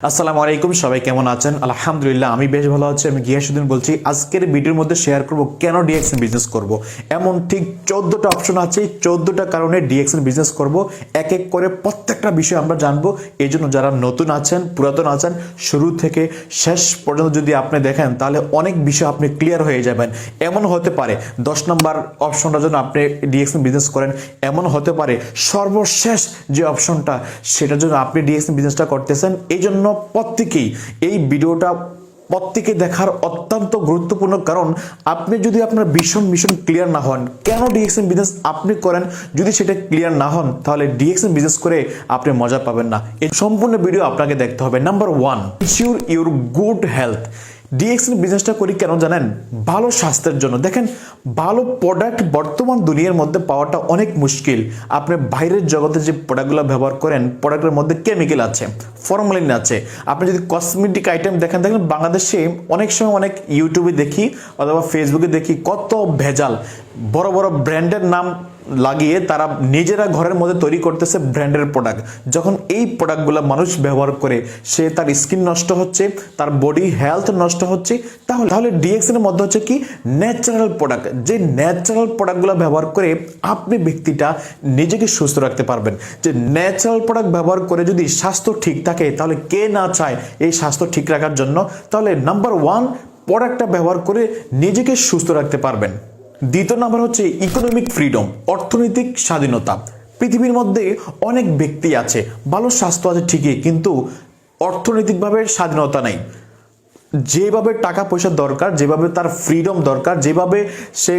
আসসালামু আলাইকুম, সবাই কেমন আছেন? আলহামদুলিল্লাহ আমি বেশ ভালো আছি। আমি গিয়াসউদ্দিন বলছি। আজকের ভিডিওর মধ্যে শেয়ার করব কেন ডিএক্সএন বিজনেস করব। এমন ঠিক 14টা অপশন আছে, 14টা কারণে ডিএক্সএন বিজনেস করব। এক এক করে প্রত্যেকটা বিষয় আমরা জানবো। এই জন্য যারা নতুন আছেন, পুরাতন আছেন, শুরু থেকে শেষ পর্যন্ত যদি আপনি দেখেন তাহলে অনেক বিষয় আপনি ক্লিয়ার হয়ে যাবেন। এমন হতে পারে 10 নম্বর অপশনটার জন্য আপনি ডিএক্সএন বিজনেস করেন, এমন হতে পারে সর্বশেষ যে অপশনটা সেটার জন্য আপনি ডিএক্সএন বিজনেসটা করতেছেন। এই জন্য প্রত্যেকেই এই ভিডিওটা প্রত্যেকে দেখার অত্যন্ত গুরুত্বপূর্ণ। কারণ আপনি যদি আপনার মিশন ক্লিয়ার না হন, কেন ডিএক্সএন বিজনেস আপনি করেন, যদি সেটা ক্লিয়ার না হন তাহলে ডিএক্সএন বিজনেস করে আপনি মজা পাবেন না। এই সম্পূর্ণ ভিডিও আপনাকে দেখতে হবে। Number 1, ensure your good health. DXN বিজনেসটা করি কেন জানেন? ভালো স্বাস্থ্যের জন্য। দেখেন, ভালো প্রোডাক্ট বর্তমান দুনিয়ার মধ্যে পাওয়াটা অনেক মুশকিল। আপনি বাইরের জগতে যে প্রোডাক্টগুলো ব্যবহার করেন, প্রোডাক্টের মধ্যে কেমিক্যাল আছে, ফর্মালিন আছে। আপনি যদি কসমেটিক আইটেম দেখেন বাংলাদেশে অনেক সময় অনেক ইউটিউবে দেখি অথবা ফেসবুকে দেখি কত ভেজাল, বড় বড় ব্র্যান্ডের নাম লাগিয়ে তারা নিজেরা ঘরের মধ্যে তৈরি করতেছে ব্র্যান্ডের প্রোডাক্ট। যখন এই প্রোডাক্টগুলো মানুষ ব্যবহার করে সে তার স্কিন নষ্ট হচ্ছে, তার বডি হেলথ নষ্ট হচ্ছে। তাহলে ডিএক্সএন এর মধ্যে হচ্ছে কি ন্যাচারাল প্রোডাক্ট। যে ন্যাচারাল প্রোডাক্টগুলো ব্যবহার করে আপনি ব্যক্তিটা নিজেকে সুস্থ রাখতে পারবেন। যে ন্যাচারাল প্রোডাক্ট ব্যবহার করে যদি স্বাস্থ্য ঠিক থাকে তাহলে কে না চায় এই স্বাস্থ্য ঠিক রাখার জন্য। তাহলে নাম্বার 1, প্রোডাক্টটা ব্যবহার করে নিজেকে সুস্থ রাখতে পারবেন। দ্বিতীয় নাম্বার হচ্ছে ইকোনমিক ফ্রিডম, অর্থনৈতিক স্বাধীনতা। পৃথিবীর মধ্যে অনেক ব্যক্তি আছে, ভালো স্বাস্থ্য আছে ঠিকই, কিন্তু অর্থনৈতিকভাবে স্বাধীনতা নেই। যেভাবে টাকা পয়সা দরকার, যেভাবে তার ফ্রিডম দরকার, যেভাবে সে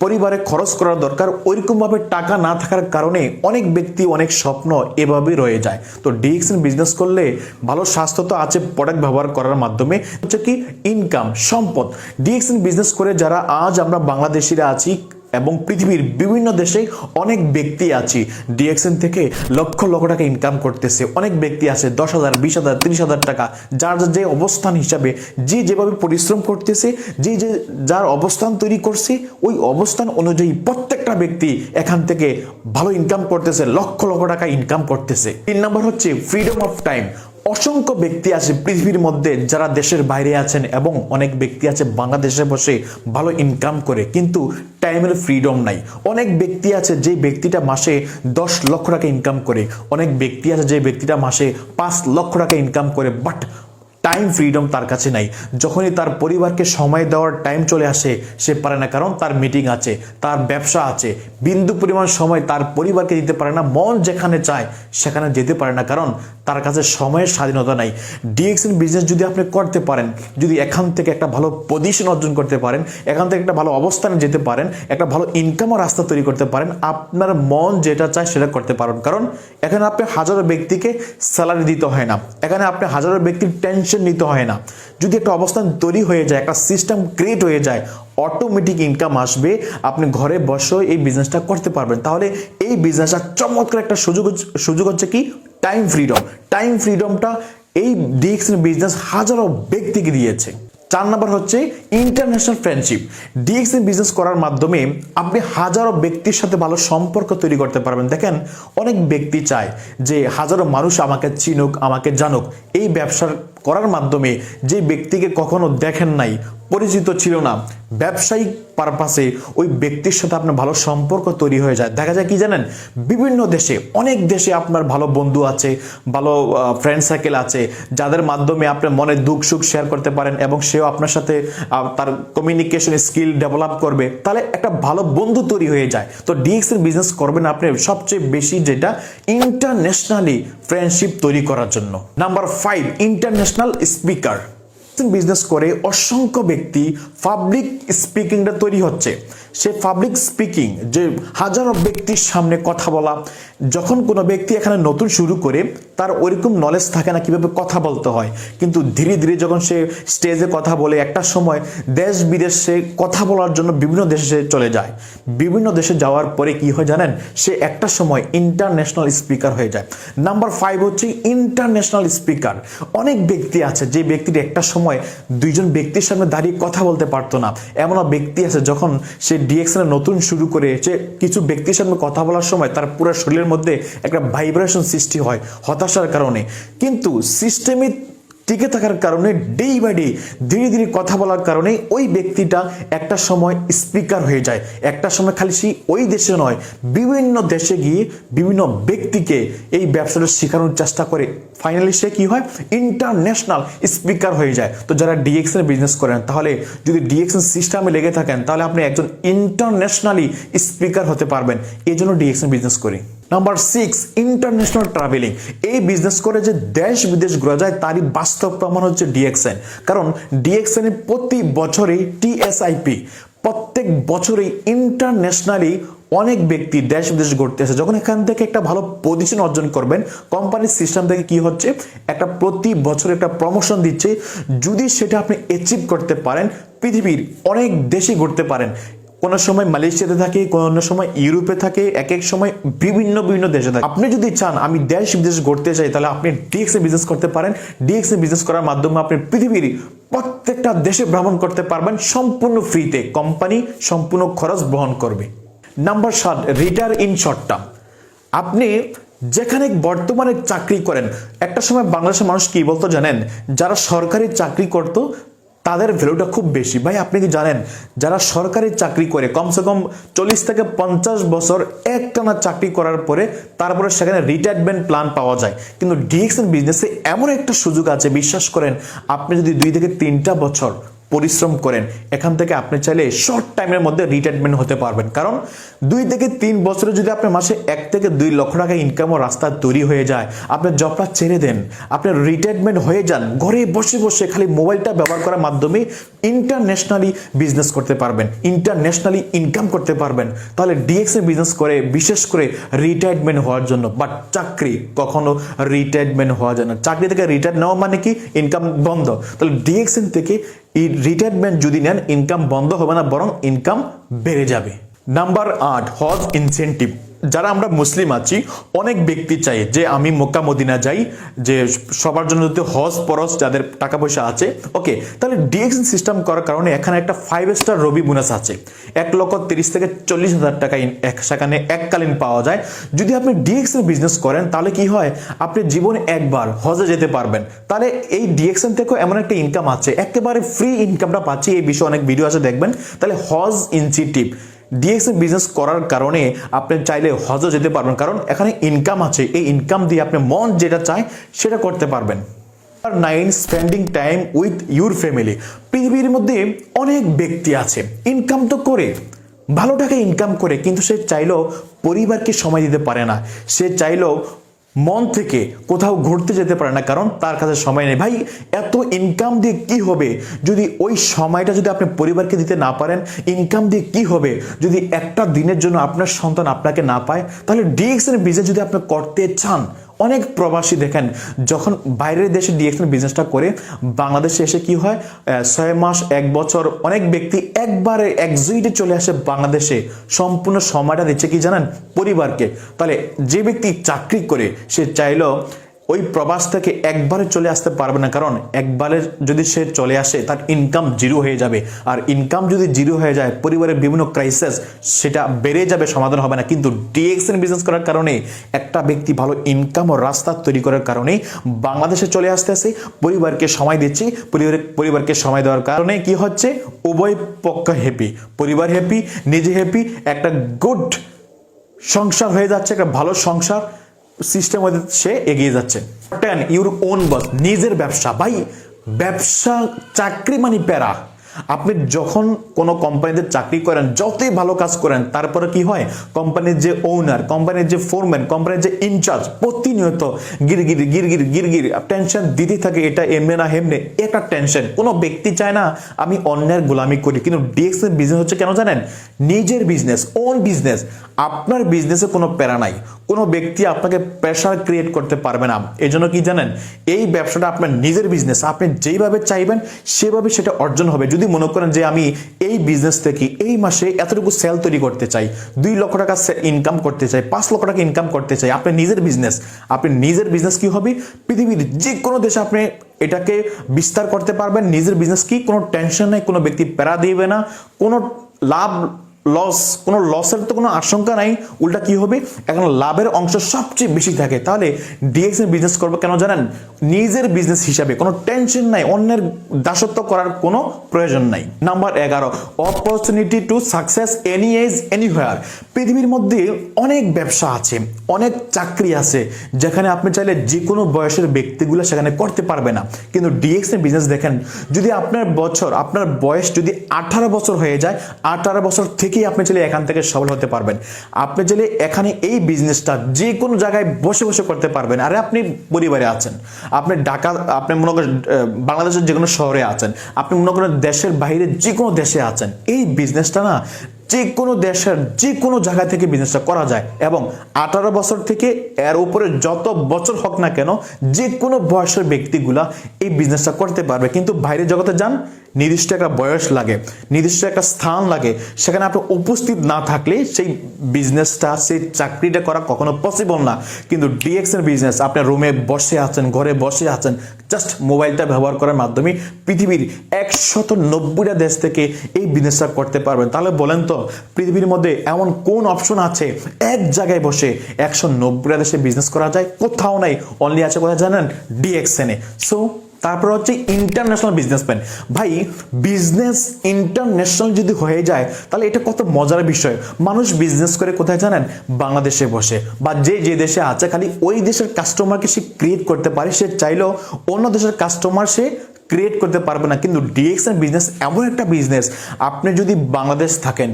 পরিবারে খরচ করার দরকার, ওইরকমভাবে টাকা না থাকার কারণে অনেক ব্যক্তি অনেক স্বপ্ন এভাবেই রয়ে যায়। তো ডিএক্সএন বিজনেস করলে ভালো স্বাস্থ্য তো আছে প্রোডাক্ট ব্যবহার করার মাধ্যমে, হচ্ছে কি ইনকাম, সম্পদ। ডিএক্সএন বিজনেস করে যারা আজ আমরা বাংলাদেশিরা আছি এবং পৃথিবীর বিভিন্ন দেশে অনেক ব্যক্তি আছে ডিএক্সএন থেকে লক্ষ লক্ষ টাকা ইনকাম করতেছে। অনেক ব্যক্তি আছে 10,000, 20,000, 30,000 টাকা, যার যে অবস্থান হিসাবে যে যেভাবে পরিশ্রম করতেছে, যে যার অবস্থান তৈরি করছে, ওই অবস্থান অনুযায়ী প্রত্যেকটা ব্যক্তি এখান থেকে ভালো ইনকাম করতেছে, লক্ষ লক্ষ টাকা ইনকাম করতেছে। 3 নম্বর হচ্ছে ফ্রিডম অফ টাইম। অসংখ্য ব্যক্তি আছে পৃথিবীর মধ্যে যারা দেশের বাইরে আছেন এবং অনেক ব্যক্তি আছে বাংলাদেশে বসে ভালো ইনকাম করে, কিন্তু টাইমের ফ্রিডম নাই। অনেক ব্যক্তি আছে যে ব্যক্তিটা মাসে 10 লক্ষ টাকা ইনকাম করে, অনেক ব্যক্তি আছে যে ব্যক্তিটা মাসে 5 লক্ষ টাকা ইনকাম করে, বাট টাইম ফ্রিডম তার কাছে নাই। যখনই তার পরিবারকে সময় দেওয়ার টাইম চলে আসে সে পারে না, কারণ তার মিটিং আছে, তার ব্যবসা আছে। বিন্দু পরিমাণ সময় তার পরিবারকে দিতে পারে না, মন যেখানে চায় সেখানে যেতে পারে না, কারণ তার কাছে সময়ের স্বাধীনতা নাই। ডিএক্সএন বিজনেস যদি আপনি করতে পারেন, যদি এখান থেকে একটা ভালো পজিশন অর্জন করতে পারেন, এখান থেকে একটা ভালো অবস্থানে যেতে পারেন, একটা ভালো ইনকামের রাস্তা তৈরি করতে পারেন, আপনার মন যেটা চায় সেটা করতে পারেন। কারণ এখানে আপনি হাজারো ব্যক্তিকে স্যালারি দিতে হয় না, এখানে আপনি হাজারো ব্যক্তির টেনশন নিতে হয় না। যদি একটা অবস্থান তৈরি হয়ে যায়, একটা সিস্টেম ক্রিয়েট হয়ে যায়, অটোমেটিক ইনকাম আসবে, আপনি ঘরে বসে এই বিজনেসটা করতে পারবেন। তাহলে এই বিজনেসটা চমৎকার একটা সুযোগ হচ্ছে কি টাইম ফ্রিডম। টাইম ফ্রিডমটা এই ডিএক্সএন বিজনেস হাজারো ব্যক্তিকে দিয়েছে। 4 নম্বর হচ্ছে ইন্টারন্যাশনাল ফ্রেন্ডশিপ। ডিএক্সএন বিজনেস করার মাধ্যমে আপনি হাজারো ব্যক্তির সাথে ভালো সম্পর্ক তৈরি করতে পারবেন। দেখেন, অনেক ব্যক্তি চায় যে হাজারো মানুষ আমাকে চিনুক, আমাকে জানুক। এই ব্যবসার করার মাধ্যমে যে ব্যক্তিকে কখনো দেখেন নাই, পরিচিত ছিল না, ব্যবসায়িক পারপাসে ওই ব্যক্তির সাথে আপনার ভালো সম্পর্ক তৈরি হয়ে যায়। দেখা যায় কি জানেন, বিভিন্ন দেশে, অনেক দেশে আপনার ভালো বন্ধু আছে, ভালো ফ্রেন্ড সার্কেল আছে, যাদের মাধ্যমে আপনার মনে দুঃখ সুখ শেয়ার করতে পারেন এবং সেও আপনার সাথে তার কমিউনিকেশন স্কিল ডেভেলপ করবে। তাহলে একটা ভালো বন্ধু তৈরি হয়ে যায়। তো ডিএক্সএন বিজনেস করবেন আপনি সবচেয়ে বেশি যেটা ইন্টারন্যাশনালি ফ্রেন্ডশিপ তৈরি করার জন্য। Number 5, international speaker. বিজনেস করে অসংখ্য ব্যক্তি পাবলিক স্পিকিংটা তৈরি হচ্ছে। সে পাবলিক স্পিকিং, যে হাজারো ব্যক্তির সামনে কথা বলা, যখন কোনো ব্যক্তি এখানে নতুন শুরু করে তার ওইরকম নলেজ থাকে না কিভাবে কথা বলতে হয়, কিন্তু ধীরে ধীরে যখন সে স্টেজে কথা বলে, একটা সময় দেশ বিদেশে কথা বলার জন্য বিভিন্ন দেশে চলে যায়। বিভিন্ন দেশে যাওয়ার পরে কি হয় জানেন, সে একটা সময় ইন্টারন্যাশনাল স্পিকার হয়ে যায়। নাম্বার 5 হচ্ছে ইন্টারন্যাশনাল স্পিকার। অনেক ব্যক্তি আছে যে ব্যক্তির একটা সময় 2জন ব্যক্তির সামনে দাঁড়িয়ে কথা বলতে পারতো না। এমনও ব্যক্তি আছে যখন সে ডিএক্সএন নতুন শুরু করে, যে কিছু ব্যক্তির সামনে কথা বলার সময় তার পুরো শরীরের মধ্যে একটা ভাইব্রেশন সৃষ্টি হয় হতাশার কারণে, কিন্তু সিস্টেমে টিকে থাকার কারণে ডে বাই ডে ধীরে ধীরে কথা বলার কারণে ওই ব্যক্তিটা একটা সময় স্পিকার হয়ে যায়। একটা সময় খালি সেই ওই দেশে নয়, বিভিন্ন দেশে গিয়ে বিভিন্ন ব্যক্তিকে এই ব্যবসাটা শেখানোর চেষ্টা করে। ফাইনালি সে কি হয়, ইন্টারন্যাশনাল স্পিকার হয়ে যায়। তো যারা ডিএক্স এর বিজনেস করেন, তাহলে যদি ডিএক্স সিস্টেমে লেগে থাকেন, তাহলে আপনি একজন ইন্টারন্যাশনালি স্পিকার হতে পারবেন। এই জন্য ডিএক্স এর বিজনেস করি। Number 6, international travelling. এই বিজনেস করে যে দেশ বিদেশ ঘোরা যায়, তারই বাস্তব প্রমাণ হচ্ছে ডিএক্সএন। কারণ ডিএক্সএন প্রতি বছরই টিএসআইপি, প্রত্যেক বছরই ইন্টারন্যাশনালি অনেক ব্যক্তি দেশ বিদেশ ঘুরতে আসে। যখন এখান থেকে একটা ভালো পজিশন অর্জন করবেন, কোম্পানির সিস্টেম থেকে কি হচ্ছে, একটা প্রতি বছর একটা প্রমোশন দিচ্ছে। যদি সেটা আপনি অ্যাচিভ করতে পারেন, পৃথিবীর অনেক দেশে ঘুরতে পারেন। কোনো সময় মালয়েশিয়াতে থাকে, কোনো সময় ইউরোপে থাকে, এক এক সময় বিভিন্ন বিভিন্ন দেশে থাকে। আপনি যদি চান আমি দেশ বিদেশ ঘুরতে চাই, তাহলে আপনি ডিএক্স এ বিজনেস করতে পারেন। ডিএক্স এ বিজনেস করার মাধ্যমে আপনি পৃথিবীর প্রত্যেকটা দেশে ভ্রমণ করতে পারবেন সম্পূর্ণ ফ্রিতে। কোম্পানি সম্পূর্ণ খরচ বহন করবে। Number 7, retire in short term. আপনি যেখানে বর্তমানে চাকরি করেন, একটা সময় বাংলাদেশের মানুষ কি বলতো জানেন, যারা সরকারি চাকরি করত তাদের ভ্যালুটা খুব বেশি। ভাই আপনি কি জানেন, যারা সরকারি চাকরি করে কমসে কম 40 থেকে 50 বছর একটানা চাকরি করার পরে তারপরে সেখানে রিটায়ারমেন্ট প্ল্যান পাওয়া যায়। কিন্তু ডিএক্সএন বিজনেসে এমন একটা সুযোগ আছে, বিশ্বাস করেন, আপনি যদি 2 থেকে 3টা বছর পরিশ্রম করেন, এখান থেকে আপনি চাইলে শর্ট টাইমের মধ্যে রিটায়ারমেন্ট হতে পারবেন। কারণ 2 থেকে 3 বছরে যদি আপনার মাসে 1 থেকে 2 লক্ষ টাকা ইনকামও রাস্তা তৈরি হয়ে যায়, আপনি জবটা ছেড়ে দেন, আপনার রিটায়ারমেন্ট হয়ে যান, ঘরে বসে বসে খালি মোবাইলটা ব্যবহার করার মাধ্যমে ইন্টারন্যাশনালি বিজনেস করতে পারবেন, ইন্টারন্যাশনালি ইনকাম করতে পারবেন। তাহলে ডিএক্স এ বিজনেস করে, বিশেষ করে রিটায়ারমেন্ট হওয়ার জন্য। বাট চাকরি কখনো রিটায়ারমেন্ট হওয়া যায় না। চাকরি থেকে রিটায়ার নেওয়া মানে কি, ইনকাম বন্ধ। তাহলে ডিএক্সএন থেকে এই রিটায়ারমেন্ট যদি নেন, ইনকাম বন্ধ হবে না, বরং ইনকাম বেড়ে যাবে। নাম্বার 8, হজ ইনসেন্টিভ। যারা আমরা মুসলিম আছি, অনেক ব্যক্তি চাই যে আমি মক্কা মদিনা যাই, যে সবার জন্য যদি হজ ফরজ, যাদের টাকা পয়সা আছে, ওকে, তাহলে ডিএক্সএন সিস্টেম করার কারণে এখানে একটা 5 স্টার রবি বোনাস আছে। 1,30,000 থেকে 40,000 টাকা সেখানে এককালীন পাওয়া যায়। যদি আপনি ডিএক্সএন বিজনেস করেন, তাহলে কি হয়, আপনি জীবনে একবার হজে যেতে পারবেন। তাহলে এই ডিএক্সএন থেকেও এমন একটা ইনকাম আছে, একেবারে ফ্রি ইনকামটা পাচ্ছি। এই বিষয়ে অনেক ভিডিও আছে, দেখবেন। তাহলে হজ ইনসেন্টিভ ডিএক্সএন বিজনেস করার কারণে আপনি চাইলে হজও যেতে পারবেন, কারণ এখানে ইনকাম আছে। এই ইনকাম দিয়ে আপনি মন যেটা চায় সেটা করতে পারবেন। 9, spending time with your family. পৃথিবীর মধ্যে অনেক ব্যক্তি আছে, ইনকাম তো করে, ভালো টাকা ইনকাম করে, কিন্তু সে চাইলেও পরিবারকে সময় দিতে পারে না। সে চাইলেও মন থেকে কোথাও ঘুরতে যেতে পারে না, কারণ তার কাছে সময় নেই। ভাই এত ইনকাম দিয়ে কি হবে যদি ওই সময়টা যদি আপনি পরিবারকে দিতে না পারেন? ইনকাম দিয়ে কি হবে যদি একটা দিনের জন্য আপনার সন্তান আপনাকে না পায়? তাহলে ডিএক্সএন বিজনেস যদি আপনি করতে চান, অনেক প্রবাসী দেখেন যখন বাইরের দেশে ডিএক্সএন বিজনেসটা করে বাংলাদেশে এসে কি হয়, 6 মাস 1 বছর অনেক ব্যক্তি একবারে একজুইটে চলে আসে বাংলাদেশে, সম্পূর্ণ সময়টা দিচ্ছে কি জানেন, পরিবারকে। তাহলে যে ব্যক্তি চাকরি করে সে চাইলেও ওই প্রবাস থেকে একবারে চলে আসতে পারবে না, কারণ একবারে যদি সে চলে আসে তার ইনকাম জিরো হয়ে যাবে। আর ইনকাম যদি জিরো হয়ে যায়, পরিবারের বিভিন্ন ক্রাইসিস সেটা বেড়ে যাবে, সমাধান হবে না। কিন্তু ডিএক্সএন বিজনেস করার কারণে একটা ব্যক্তি ভালো ইনকাম ও রাস্তা তৈরি করার কারণে বাংলাদেশে চলে আসতেছে, পরিবারকে সময় দিচ্ছি। পরিবারকে সময় দেওয়ার কারণে কি হচ্ছে, উভয় পক্ষ হ্যাপি, পরিবার হ্যাপি, নিজে হ্যাপি, একটা গুড সংসার হয়ে যাচ্ছে, একটা ভালো সংসার সিস্টেম সে এগিয়ে যাচ্ছে। 10, ইউর ওন বস, নিজের ব্যবসা। ভাই ব্যবসা, চাকরি মানে প্যারা। আপনি যখন কোনো কোম্পানিতে চাকরি করেন, যতই ভালো কাজ করেন, তারপরে কি হয়, কোম্পানির যে ওনার, কোম্পানির যে ফোরম্যান, কোম্পানির যে ইনচার্জ প্রতিনিয়ত গিরগির টেনশন দিতে থাকে, এটা এমনে না হেমনে, একটা টেনশন। কোনো ব্যক্তি চায় না আমি অন্যের গোলামি করি। কিন্তু ডিএক্সএন বিজনেস হচ্ছে কেন জানেন, নিজের বিজনেস, ওন বিজনেস। আপনার বিজনেসে কোনো প্যারা নাই, কোনো ব্যক্তি আপনাকে প্রেশার ক্রিয়েট করতে পারবে না। এই জন্য কি জানেন, এই ব্যবসাটা আপনার নিজের বিজনেস, আপনি যেইভাবে চাইবেন সেভাবে সেটা অর্জন হবে। যদি মনে করেন যে আমি এই বিজনেস থেকে এই মাসে এতটুকু সেল তৈরি করতে চাই, 2 লক্ষ টাকা ইনকাম করতে চাই, 5 লক্ষ টাকা ইনকাম করতে চাই, আপনি নিজের বিজনেস, আপনি নিজের বিজনেস কি হবে, পৃথিবীর যে কোনো দেশে আপনি এটাকে বিস্তার করতে পারবেন। নিজের বিজনেস কি, কোনো টেনশন নেই, কোনো ব্যক্তি প্যারা দিবে না, কোনো লাভ কোনো লসের তো কোনো আশঙ্কা নাই, উল্টা কি হবে, এখন লাভের অংশ সবচেয়ে বেশি থাকে। তাহলে ডিএক্সএন বিজনেস করবো কেন জানেন? নিজের বিজনেস হিসাবে, কোনো টেনশন নাই, অন্যের দাসত্ব করার কোনো প্রয়োজন নাই। Number 11, opportunity to success any age anywhere. পৃথিবীর মধ্যে অনেক ব্যবসা আছে, অনেক চাকরি আছে, যেখানে আপনি চাইলে যে কোনো বয়সের ব্যক্তিগুলো সেখানে করতে পারবে না। কিন্তু ডিএক্সএন বিজনেস দেখেন, যদি আপনার বয়স যদি 18 বছর হয়ে যায়, 18 বছর থেকেই আপনি চাইলে এখান থেকে সফল হতে পারবেন। আপনি চাইলে এখানে এই বিজনেসটা যে কোনো জায়গায় বসে বসে করতে পারবেন। আরে আপনি পরিবারে আছেন, আপনি ঢাকা, আপনি মনে করেন বাংলাদেশের যে কোনো শহরে আছেন, আপনি মনে করেন দেশের বাইরে যে কোনো দেশে আছেন, এই বিজনেসটা না যে কোনো দেশের যে কোনো জায়গা থেকে বিজনেসটা করা যায়। এবং 18 বছর থেকে এর উপরে যত বছর হোক না কেন, যে কোনো বয়সের ব্যক্তিগুলা এই বিজনেসটা করতে পারবে। কিন্তু বাইরের জগতে যান, নির্দিষ্ট একটা বয়স লাগে, নির্দিষ্ট একটা স্থান লাগে, সেখানে আপনি উপস্থিত না থাকলে সেই বিজনেসটা, সেই চাকরিটা করা কখনো পসিবল না। কিন্তু ডিএক্সএন বিজনেস, আপনার রুমে বসে আছেন, ঘরে বসে আছেন, জাস্ট মোবাইলটা ব্যবহার করার মাধ্যমে পৃথিবীর 190টা দেশ থেকে এই বিজনেসটা করতে পারবেন। তাহলে বলেন তো, পৃথিবীর মধ্যে এমন কোন অপশন আছে এক জায়গায় বসে 190টা দেশে বিজনেস করা যায়? কোথাও নাই। অনলি আছে কোথায় জানেন? ডিএক্সএন-এ। সো তারপর হচ্ছে ইন্টারন্যাশনাল বিজনেসম্যান। ভাই, বিজনেস ইন্টারন্যাশনাল যদি হয়ে যায় তাহলে এটা কত মজার বিষয়। মানুষ বিজনেস করে কোথায় জানেন? বাংলাদেশে বসে, বা যে দেশে আছে, খালি ওই দেশের কাস্টমারকে সে ক্রিয়েট করতে পারে। সে চাইলেও অন্য দেশের কাস্টমার সে ক্রিয়েট করতে পারবে না। কিন্তু ডিএক্সএন বিজনেস এমন একটা বিজনেস, আপনি যদি বাংলাদেশ থাকেন,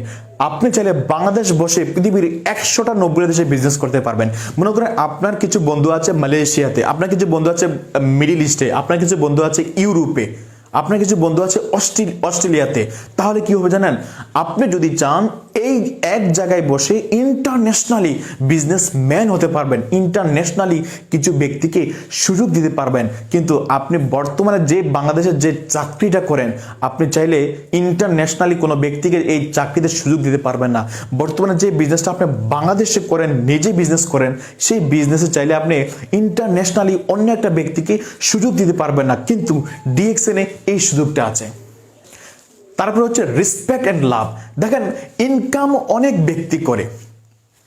আপনি চাইলে বাংলাদেশ বসে পৃথিবীর 190 দেশে বিজনেস করতে পারবেন। মনে করেন আপনার কিছু বন্ধু আছে মালয়েশিয়াতে, আপনার কিছু বন্ধু আছে মিডল ইস্টে, আপনার কিছু বন্ধু আছে ইউরোপে, আপনার কিছু বন্ধু আছে অস্ট্রেলিয়াতে। তাহলে কি হবে জানেন? আপনি যদি চান এই এক জায়গায় বসে ইন্টারন্যাশনালি বিজনেসম্যান হতে পারবেন, ইন্টারন্যাশনালি কিছু ব্যক্তিকে সুযোগ দিতে পারবেন। কিন্তু আপনি বর্তমানে যে বাংলাদেশের যে চাকরিটা করেন, আপনি চাইলে ইন্টারন্যাশনালি কোনো ব্যক্তিকে এই চাকরিতে সুযোগ দিতে পারবেন না। বর্তমানে যে বিজনেসটা আপনি বাংলাদেশে করেন, নিজে বিজনেস করেন, সেই বিজনেসে চাইলে আপনি ইন্টারন্যাশনালি অন্য একটা ব্যক্তিকে সুযোগ দিতে পারবেন না। কিন্তু ডিএক্সএন-এ এই সুযোগটা আছে। তারপর হচ্ছে রেসপেক্ট এন্ড লাভ। দেখেন, ইনকাম অনেক ব্যক্তি করে,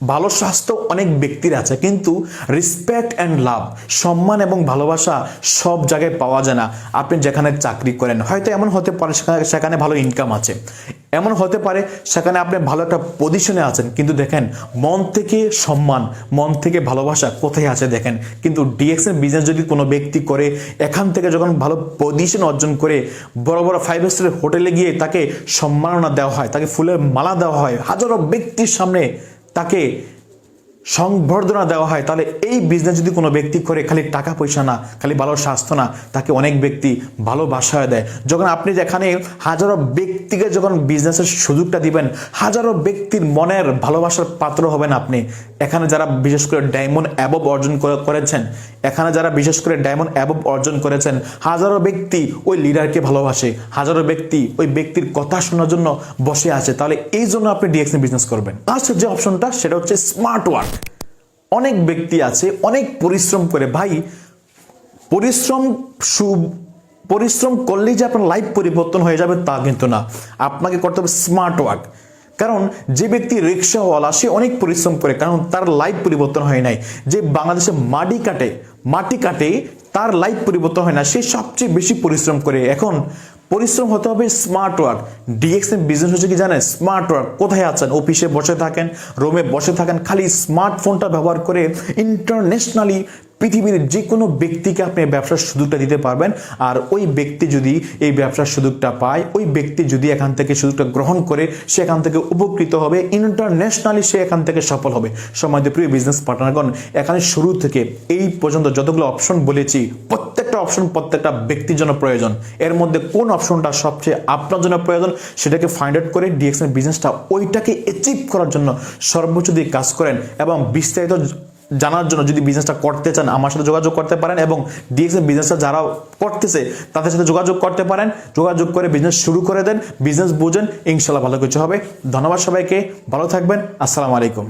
ভালো স্বাস্থ্য অনেক ব্যক্তির আছে, কিন্তু রেসপেক্ট এন্ড লাভ, সম্মান এবং ভালোবাসা সব জায়গায় পাওয়া যায় না। আপনি যেখানে চাকরি করেন, হয়তো এমন হতে পারে সেখানে ভালো ইনকাম আছে, এমন হতে পারে সেখানে আপনি ভালো একটা পজিশনে আছেন, কিন্তু দেখেন মন থেকে সম্মান, মন থেকে ভালোবাসা কোথায় আছে দেখেন। কিন্তু ডিএক্সএন বিজনেস যদি কোনো ব্যক্তি করে, এখান থেকে যখন ভালো পজিশন অর্জন করে বড় বড় 5 স্টার হোটেলে গিয়ে তাকে সম্মাননা দেওয়া হয়, তাকে ফুলের মালা দেওয়া হয়, হাজারো ব্যক্তির সামনে তাকে সংবর্ধনা দেওয়া হয়, তাহলে এই বিজনেস যদি কোনো ব্যক্তি করে, খালি টাকা পয়সা না, খালি ভালো স্বাস্থ্য না, তাকে অনেক ব্যক্তি ভালোবাসা দেয়। যখন আপনি যেখানে হাজারো ব্যক্তিকে যখন বিজনেসের সুযোগটা দিবেন, হাজারো ব্যক্তির মনের ভালোবাসার পাত্র হবেন আপনি। এখানে যারা বিশেষ করে ডায়মন্ড অ্যাবভ অর্জন করেছেন, হাজারো ব্যক্তি ওই লিডারকে ভালোবাসে, হাজারো ব্যক্তি ওই ব্যক্তির কথা শোনার জন্য বসে আছে। তাহলে এই জন্য আপনি ডিএক্সএন বিজনেস করবেন। আচ্ছা, যে অপশনটা সেটা হচ্ছে স্মার্ট ওয়ার্ক। অনেক ব্যক্তি আছে অনেক পরিশ্রম করে, ভাই পরিশ্রম করলেই যে আপনার লাইফ পরিবর্তন হয়ে যাবে তা কিন্তু না, আপনাকে করতে হবে স্মার্ট ওয়ার্ক। কারণ যে ব্যক্তি রিক্সাওয়ালা সে অনেক পরিশ্রম করে, কারণ তার লাইফ পরিবর্তন হয় নাই। যে বাংলাদেশে মাটি কাটে তার লাইফ পরিবর্তন হয় না, সে সবচেয়ে বেশি পরিশ্রম করে। এখন পরিশ্রম হতে হবে স্মার্ট ওয়ার্ক। ডিএক্সএন বিজনেস হচ্ছে কি জানেন? Smart work. কোথায় আছেন? অফিসে বসে থাকেন, রুমে বসে থাকেন, খালি স্মার্টফোনটা ব্যবহার করে ইন্টারন্যাশনালি পৃথিবীর যে কোনো ব্যক্তিকে আপনি ব্যবসার সুযোগটা দিতে পারবেন। আর ওই ব্যক্তি যদি এই ব্যবসার সুযোগটা পায়, ওই ব্যক্তি যদি এখান থেকে সুযোগটা গ্রহণ করে, সে এখান থেকে উপকৃত হবে, ইন্টারন্যাশনালি সে এখান থেকে সফল হবে। সম্মানিত প্রিয় বিজনেস পার্টনারগণ, এখানে শুরু থেকে এই পর্যন্ত যতগুলো অপশন বলেছি, প্রত্যেকটা অপশন প্রত্যেকটা ব্যক্তির জন্য প্রয়োজন। এর মধ্যে কোন অপশনটা সবচেয়ে আপনার জন্য প্রয়োজন সেটাকে ফাইন্ড আউট করে ডিএক্সএন বিজনেসটা ওইটাকে অ্যাচিভ করার জন্য সর্বোচ্চ দিয়ে কাজ করেন। এবং বিস্তারিত জানার জন্য যদি বিজনেসটা করতে চান, আমার সাথে যোগাযোগ করতে পারেন। এবং ডিএক্সএন বিজনেসটা যারা করতেছে তাদের সাথে যোগাযোগ করতে পারেন। যোগাযোগ করে বিজনেস শুরু করে দেন, বিজনেস বুঝেন, ইনশাল্লাহ ভালো কিছু হবে। ধন্যবাদ সবাইকে, ভালো থাকবেন। আসসালামু আলাইকুম।